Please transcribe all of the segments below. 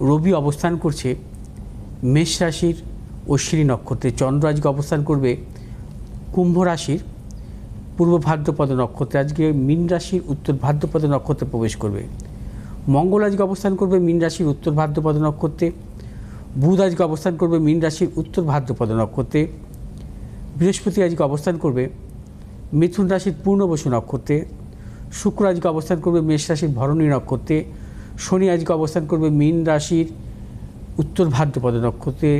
রবি অবস্থান করছে মেষ রাশির অশ্বিনী নক্ষত্রে, চন্দ্র আজকে অবস্থান করবে কুম্ভ রাশির পূর্ব ভাদ্রপদ নক্ষত্রে, আজকে মীন রাশির উত্তর ভাদ্রপদ নক্ষত্রে প্রবেশ করবে। মঙ্গল আজকে অবস্থান করবে মীন রাশির উত্তর ভাদ্রপদ নক্ষত্রে, বুধ আজকে অবস্থান করবে মীন রাশির উত্তর ভাদ্রপদ নক্ষত্রে, বৃহস্পতি আজকে অবস্থান করবে মিথুন রাশির পূর্ণবসু নক্ষত্রে, শুক্র আজকে অবস্থান করবে মেষ রাশির ভরণী নক্ষত্রে, শনি আজকে অবস্থান করবে মীন রাশির উত্তর ভাদ্রপদ নক্ষত্রে,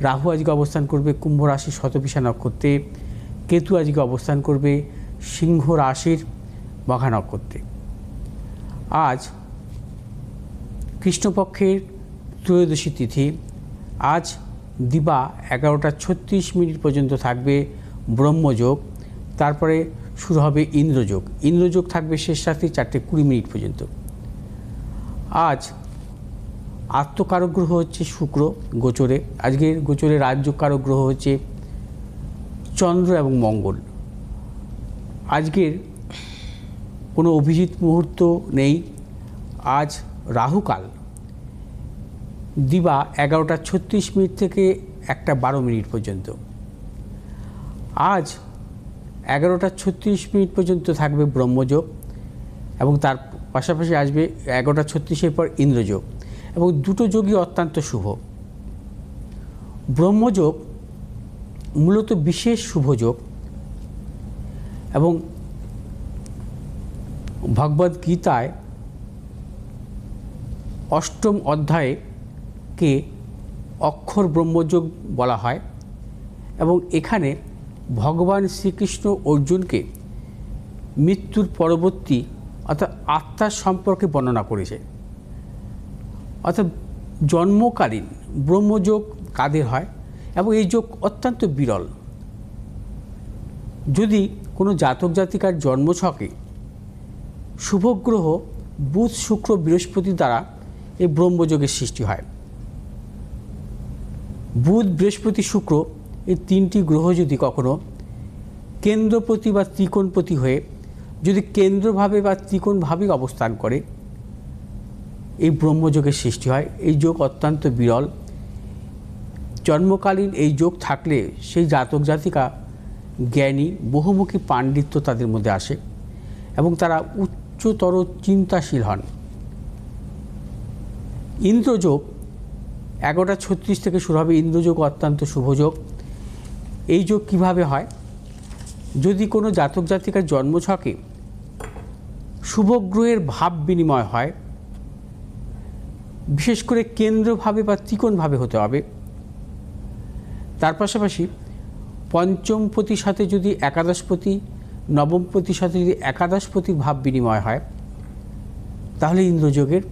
রাহু আজকে অবস্থান করবে কুম্ভ রাশির শতবিশা নক্ষত্রে, কেতু আজকে অবস্থান করবে সিংহ রাশির মঘা নক্ষত্রে। আজ কৃষ্ণপক্ষের ত্রয়োদশী তিথি। আজ দিবা 11:36 পর্যন্ত থাকবে ব্রহ্মযোগ, তারপরে শুরু হবে ইন্দ্রযোগ। ইন্দ্রযোগ থাকবে শেষ রাত্রি 4:20 পর্যন্ত। আজ আত্মকারক গ্রহ হচ্ছে শুক্র গোচরে, আজকের গোচরে রাজযোগকারক গ্রহ হচ্ছে চন্দ্র এবং মঙ্গল। আজকের কোনো অভিজিৎ মুহূর্ত নেই। আজ রাহুকাল দিবা 11:36 থেকে 1:12 পর্যন্ত। আজ 11:36 পর্যন্ত থাকবে ব্রহ্মযোগ এবং তার পাশাপাশি আসবে 11:36 পর ইন্দ্রযোগ, এবং দুটো যোগই অত্যন্ত শুভ। ব্রহ্মযোগ মূলত বিশেষ শুভযোগ এবং ভগবদ্গীতায় 8ম অধ্যায়কে অক্ষর ব্রহ্মযোগ বলা হয়, এবং এখানে ভগবান শ্রীকৃষ্ণ অর্জুনকে মৃত্যুর পরবর্তী অর্থাৎ আত্মার সম্পর্কে বর্ণনা করেছে। অর্থাৎ জন্মকালীন ব্রহ্মযোগ কাদের হয়, এবং এই যোগ অত্যন্ত বিরল। যদি কোনো জাতক জাতিকার জন্মছকে শুভগ্রহ বুধ শুক্র বৃহস্পতি দ্বারা এই ব্রহ্মযোগের সৃষ্টি হয়। বুধ বৃহস্পতি শুক্র এই 3টি গ্রহ যদি কখনো কেন্দ্রপতি বা ত্রিকোণপতি হয়ে যদি কেন্দ্রভাবে বা ত্রিকোণভাবে অবস্থান করে, এই ব্রহ্মযোগের সৃষ্টি হয়। এই যোগ অত্যন্ত বিরল। জন্মকালীন এই যোগ থাকলে সেই জাতক জাতিকা জ্ঞানী, বহুমুখী পাণ্ডিত্য তাদের মধ্যে আসে এবং তারা উচ্চতর চিন্তাশীল হন। ইন্দ্রযোগ 11:36 থেকে শুরু হবে। ইন্দ্রযোগ অত্যন্ত শুভযোগ। এই যোগ কিভাবে হয়? যদি কোনো জাতক জাতিকার জন্মছকে শুভগ্রহের ভাব বিনিময় হয়, বিশেষ করে কেন্দ্রভাবে বা ত্রিকোণভাবে হতে হবে। তার পাশাপাশি পঞ্চমপতির সাথে যদি একাদশপতি, নবমপতির সাথে যদি একাদশপতির ভাব বিনিময় হয়, তাহলে ইন্দ্রযোগের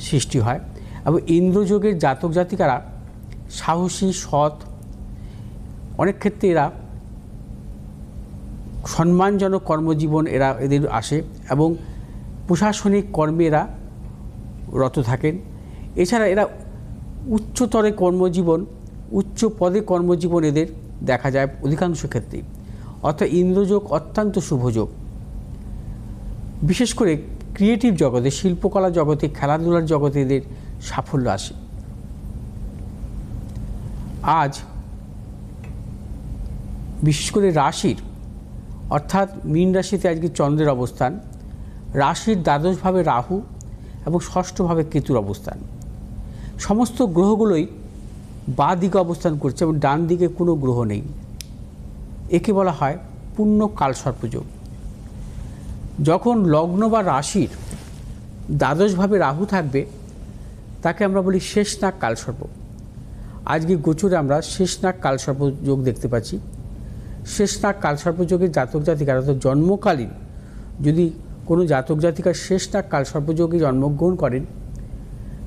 সৃষ্টি হয়। এবং ইন্দ্রযোগের জাতক জাতিকারা সাহসী, সৎ, অনেক ক্ষেত্রে এরা সম্মানজনক কর্মজীবন এদের আসে এবং প্রশাসনিক কর্মে এরা রত থাকেন। এছাড়া এরা উচ্চতরে কর্মজীবন, উচ্চ পদে কর্মজীবন এদের দেখা যায় অধিকাংশ ক্ষেত্রেই। অর্থাৎ ইন্দ্রযোগ অত্যন্ত শুভযোগ। বিশেষ করে ক্রিয়েটিভ জগতে, শিল্পকলা জগতে, খেলাধুলার জগতে এদের সাফল্য আসে। আজ বিশেষ করে রাশির অর্থাৎ মীন রাশিতে আজকে চন্দ্রের অবস্থান, রাশির দ্বাদশভাবে রাহু এবং ষষ্ঠভাবে কেতুর অবস্থান। সমস্ত গ্রহগুলোই বাঁ দিকে অবস্থান করছে এবং ডান দিকে কোনো গ্রহ নেই। একে বলা হয় পূর্ণ কালসর্পযোগ। যখন লগ্ন বা রাশির দ্বাদশভাবে রাহু থাকবে, তাকে আমরা বলি শেষনাগ কালসর্প। আজকে গোচরে আমরা শেষনাগ কালসর্প যোগ দেখতে পাচ্ছি। শেষনাগ কালসর্প যোগের জাতক জাতিকার অর্থাৎ জন্মকালীন যদি কোনো জাতক জাতিকার শেষনাগ কালসর্প যোগে জন্মগ্রহণ করেন,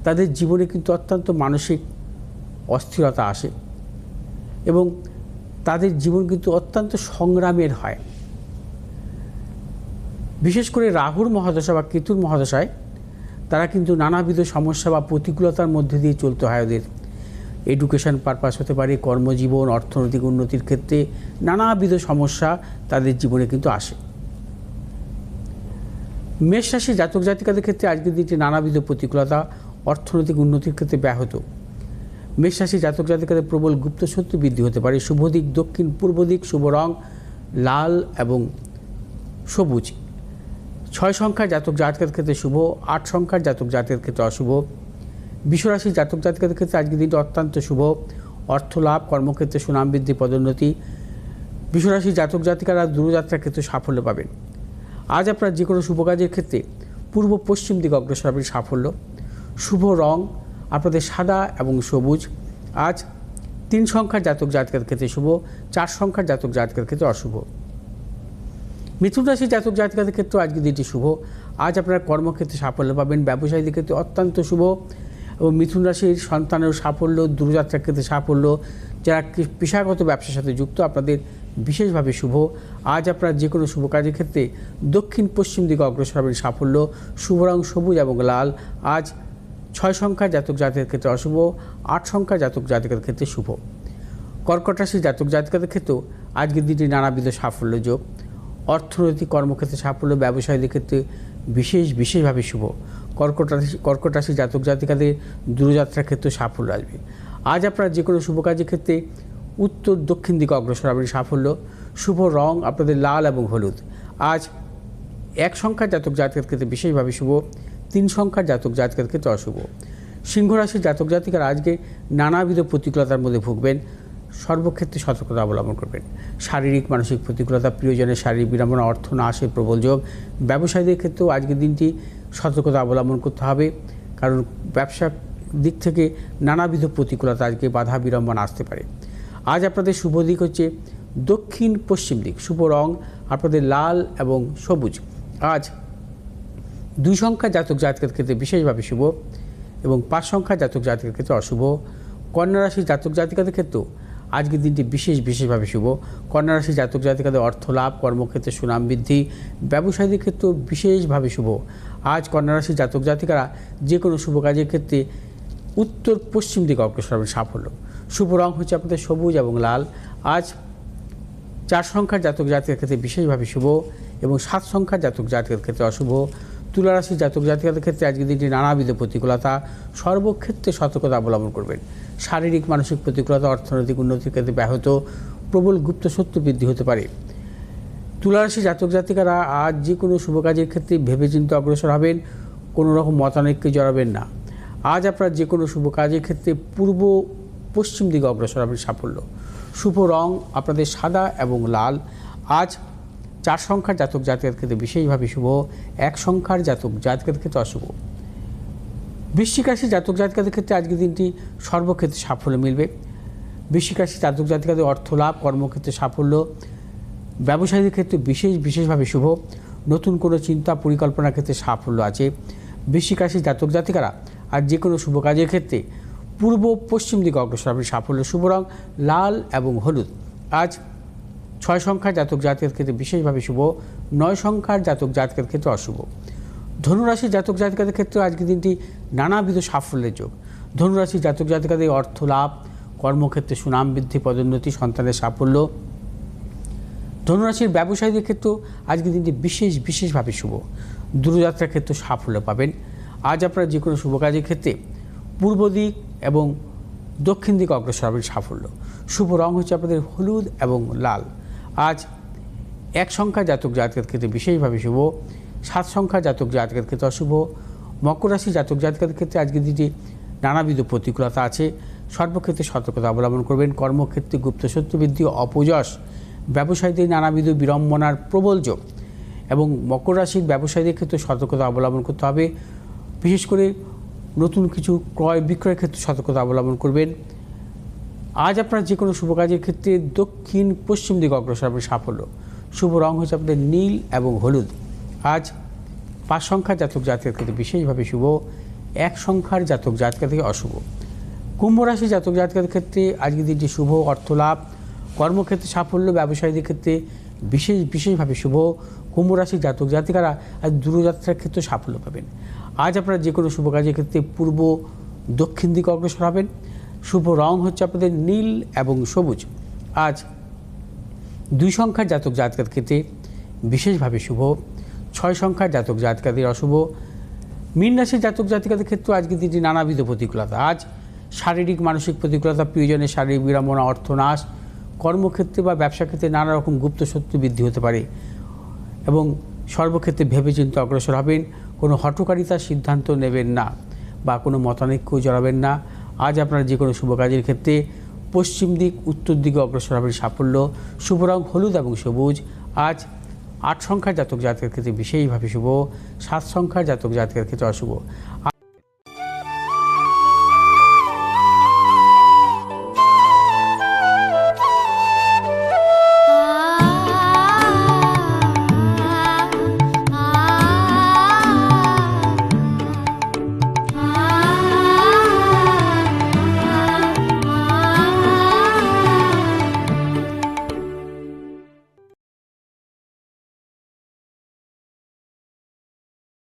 তাদের জীবনে কিন্তু অত্যন্ত মানসিক অস্থিরতা আসে এবং তাদের জীবন কিন্তু অত্যন্ত সংগ্রামের হয়। বিশেষ করে রাহুর মহাদশা বা কেতুর মহাদশায় তারা কিন্তু নানাবিধ সমস্যা বা প্রতিকূলতার মধ্যে দিয়ে চলতে হয়। ওদের এডুকেশন পারপাস হতে পারে, কর্মজীবন, অর্থনৈতিক উন্নতির ক্ষেত্রে নানাবিধ সমস্যা তাদের জীবনে কিন্তু আসে। মেষ রাশি জাতক জাতিকাদের ক্ষেত্রে আজকের দিনটি নানাবিধ প্রতিকূলতা অর্থনৈতিক উন্নতির ক্ষেত্রে ব্যাহত। মেষ রাশি জাতক জাতিকাদের প্রবল গুপ্ত শত্রু বৃদ্ধি হতে পারে। শুভ দিক দক্ষিণ পূর্ব দিক, শুভ রং লাল এবং সবুজ। 6 সংখ্যার জাতক জাতকের ক্ষেত্রে শুভ, 8 সংখ্যার জাতক জাতকের ক্ষেত্রে অশুভ। বৃষ রাশির জাতক জাতিকাদের ক্ষেত্রে আজকের দিনটি অত্যন্ত শুভ। অর্থ লাভ, কর্মক্ষেত্রে সুনাম বৃদ্ধি, পদোন্নতি। বৃষ রাশির জাতক জাতিকারা দূরযাত্রার ক্ষেত্রে সাফল্য পাবেন। আজ আপনার যে কোনো শুভ কাজের ক্ষেত্রে পূর্ব পশ্চিম দিকে অগ্রসর হবেন সাফল্য। শুভ রং আপনাদের সাদা এবং সবুজ। আজ 3 সংখ্যার জাতক জাতিকাদের ক্ষেত্রে শুভ, 4 সংখ্যার জাতক জাতিকাদের ক্ষেত্রে অশুভ। মিথুন রাশির জাতক জাতিকাদের ক্ষেত্রে আজকের দিনটি শুভ। আজ আপনারা কর্মক্ষেত্রে সাফল্য পাবেন, ব্যবসায়ীদের ক্ষেত্রে অত্যন্ত শুভ। এবং মিথুন রাশির সন্তানের সাফল্য, দূরযাত্রার ক্ষেত্রে সাফল্য, যারা পেশাগত ব্যবসার সাথে যুক্ত আপনাদের বিশেষভাবে শুভ। আজ আপনারা যে কোনো শুভ কাজের ক্ষেত্রে দক্ষিণ পশ্চিম দিকে অগ্রসর হবেন সাফল্য। শুভ রং সবুজ এবং লাল। আজ 6 সংখ্যার জাতক জাতকের ক্ষেত্রে অশুভ, 8 সংখ্যার জাতক জাতকের ক্ষেত্রে শুভ। কর্কট রাশির জাতক জাতিকাদের ক্ষেত্রেও আজকের দিনটি নানাবিধ সাফল্য যোগ। অর্থনৈতিক কর্মক্ষেত্রে সাফল্য, ব্যবসায়ীদের ক্ষেত্রে বিশেষভাবে শুভ। কর্কট রাশির জাতক জাতিকাদের দূরযাত্রার ক্ষেত্রে সাফল্য আসবে। আজ আপনারা যে কোনো শুভ কাজের ক্ষেত্রে উত্তর দক্ষিণ দিকে অগ্রসর হবেন সাফল্য। শুভ রং আপনাদের লাল এবং হলুদ। আজ 1 সংখ্যার জাতক জাতকের ক্ষেত্রে বিশেষভাবে শুভ, 3 সংখ্যার জাতক জাতকের ক্ষেত্রে অশুভ। সিংহ রাশির জাতক জাতিকারা আজকে নানাবিধ প্রতিকূলতার মধ্যে ভুগবেন, সর্বক্ষেত্রে সতর্কতা অবলম্বন করবেন। শারীরিক মানসিক প্রতিকূলতা, প্রিয়জনের শারীরিক বিড়ম্বনা, অর্থ নাশের প্রবল যোগ। ব্যবসায়ীদের ক্ষেত্রেও আজকের দিনটি সতর্কতা অবলম্বন করতে হবে, কারণ ব্যবসার দিক থেকে নানাবিধ প্রতিকূলতা আজকে বাধা বিড়ম্বনা আসতে পারে। আজ আপনাদের শুভ দিক হচ্ছে দক্ষিণ পশ্চিম দিক। শুভ রং আপনাদের লাল এবং সবুজ। আজ 2 সংখ্যার জাতক জাতকের ক্ষেত্রে বিশেষভাবে শুভ এবং 5 সংখ্যার জাতক জাতকের ক্ষেত্রে অশুভ। কন্যা রাশির জাতক জাতিকাদের ক্ষেত্রেও আজকের দিনটি বিশেষভাবে শুভ। কন্যা রাশির জাতক জাতিকাদের অর্থ লাভ, কর্মক্ষেত্রে সুনাম বৃদ্ধি, ব্যবসায়ীদের ক্ষেত্রেও বিশেষভাবে শুভ। আজ কন্যা রাশির জাতক জাতিকারা যে কোনো শুভ কাজের ক্ষেত্রে উত্তর পশ্চিম দিকে অগ্রসর হবেন সাফল্য। শুভ রং হচ্ছে আপনাদের সবুজ এবং লাল। আজ 4 সংখ্যার জাতক জাতিকের ক্ষেত্রে বিশেষভাবে শুভ এবং 7 সংখ্যার জাতক জাতিকের ক্ষেত্রে অশুভ। তুলা রাশির জাতক জাতিকাদের ক্ষেত্রে আজকের দিনটি নানাবিধ প্রতিকূলতা, সর্বক্ষেত্রে সতর্কতা অবলম্বন করবেন। শারীরিক মানসিক প্রতিকূলতা, অর্থনৈতিক উন্নতির ক্ষেত্রে ব্যাহত, প্রবল গুপ্ত শত্রু বৃদ্ধি হতে পারে। তুলা রাশির জাতক জাতিকারা আজ যে কোনো শুভ কাজের ক্ষেত্রে ভেবেচিন্তে অগ্রসর হবেন, কোনো রকম মতানৈক্যে জড়াবেন না। আজ আপনারা যে কোনো শুভ কাজের ক্ষেত্রে পূর্ব পশ্চিম দিকে অগ্রসর হবেন সাফল্য। শুভ রং আপনাদের সাদা এবং লাল। আজ 4 সংখ্যার জাতক জাতকের ক্ষেত্রে বিশেষভাবে শুভ, 1 সংখ্যার জাতক জাতকের ক্ষেত্রে অশুভ। বৃশ্চিক রাশির জাতক জাতিকাদের ক্ষেত্রে আজকের দিনটি সর্বক্ষেত্রে সাফল্য মিলবে। বৃশ্চিক রাশির জাতক জাতিকাদের অর্থ লাভ, কর্মক্ষেত্রে সাফল্য, ব্যবসায়ীদের ক্ষেত্রে বিশেষভাবে শুভ। নতুন কোনো চিন্তা পরিকল্পনার ক্ষেত্রে সাফল্য আছে। বৃশ্চিক রাশির জাতক জাতিকারা আজ যে কোনো শুভ কাজের ক্ষেত্রে পূর্ব পশ্চিম দিকে অগ্রসর হবে সাফল্য। শুভ রং লাল এবং হলুদ। আজ 6 সংখ্যার জাতক জাতকের ক্ষেত্রে বিশেষভাবে শুভ, 9 সংখ্যার জাতক জাতকের ক্ষেত্রে অশুভ। ধনুরাশির জাতক জাতিকাদের ক্ষেত্রে আজকের দিনটি নানাবিধ সাফল্যের যোগ। ধনুরাশির জাতক জাতিকাদের অর্থ লাভ, কর্মক্ষেত্রে সুনাম বৃদ্ধি, পদোন্নতি, সন্তানের সাফল্য। ধনুরাশির ব্যবসায়ীদের ক্ষেত্রেও আজকের দিনটি বিশেষভাবে শুভ। দূরযাত্রার ক্ষেত্রে সাফল্য পাবেন। আজ আপনারা যে কোনো শুভ কাজের ক্ষেত্রে পূর্ব দিক এবং দক্ষিণ দিকে অগ্রসর হবেন সাফল্য। শুভ রং হচ্ছে আপনাদের হলুদ এবং লাল। আজ 1 সংখ্যার জাতক জাতকের ক্ষেত্রে বিশেষভাবে শুভ, 7 সংখ্যার জাতক জাতকের ক্ষেত্রে অশুভ। মকর রাশির জাতক জাতকের ক্ষেত্রে আজকের দিনটি নানাবিধ প্রতিকূলতা আছে, সর্বক্ষেত্রে সতর্কতা অবলম্বন করবেন। কর্মক্ষেত্রে গুপ্ত শত্রু বৃদ্ধি, অপযশ, ব্যবসায়ীদের নানাবিধ বিড়ম্বনার প্রবল যোগ এবং মকর রাশির ব্যবসায়ীদের ক্ষেত্রে সতর্কতা অবলম্বন করতে হবে। বিশেষ করে নতুন কিছু ক্রয় বিক্রয়ের ক্ষেত্রে সতর্কতা অবলম্বন করবেন। আজ আপনারা যে কোনো শুভ কাজের ক্ষেত্রে দক্ষিণ পশ্চিম দিকে অগ্রসর হবে সাফল্য। শুভ রং হচ্ছে আপনাদের নীল এবং হলুদ। আজ 5 সংখ্যার জাতক জাতকের ক্ষেত্রে বিশেষভাবে শুভ, 1 সংখ্যার জাতক জাতকের থেকে অশুভ। কুম্ভ রাশি জাতক জাতকের ক্ষেত্রে আজকের দিনটি শুভ, অর্থ লাভ, কর্মক্ষেত্রে সাফল্য, ব্যবসায়ীদের ক্ষেত্রে বিশেষভাবে শুভ। কুম্ভ রাশির জাতক জাতিকারা আজ দূরযাত্রার ক্ষেত্রে সাফল্য পাবেন। আজ আপনারা যে কোনো শুভ কাজের ক্ষেত্রে পূর্ব দক্ষিণ দিকে অগ্রসর হবেন। শুভ রং হচ্ছে আপনাদের নীল এবং সবুজ। আজ 2 সংখ্যার জাতক জাতকের ক্ষেত্রে বিশেষভাবে শুভ, 6 সংখ্যার জাতক জাতকাদের অশুভ। মীন রাশির জাতক জাতিকাদের ক্ষেত্রে আজকের দিনটি নানাবিধ প্রতিকূলতা। আজ শারীরিক মানসিক প্রতিকূলতা, প্রিয়জনের শারীরিক বিড়ম্বনা, অর্থনাশ, কর্মক্ষেত্রে বা ব্যবসা ক্ষেত্রে নানা রকম গুপ্ত শত্রু বৃদ্ধি হতে পারে এবং সর্বক্ষেত্রে ভেবেচিন্তে অগ্রসর হবেন। কোনো হঠকারিতার সিদ্ধান্ত নেবেন না বা কোনো মতানৈক্য জড়াবেন না। আজ আপনারা যে কোনো শুভ কাজের ক্ষেত্রে পশ্চিম দিক, উত্তর দিকে অগ্রসর হবেন সাফল্য। শুভ রং হলুদ এবং সবুজ। আজ 8 সংখ্যার জাতক জাতকের ক্ষেত্রে বিশেষভাবে শুভ, 7 সংখ্যার জাতক জাতকের ক্ষেত্রে অশুভ।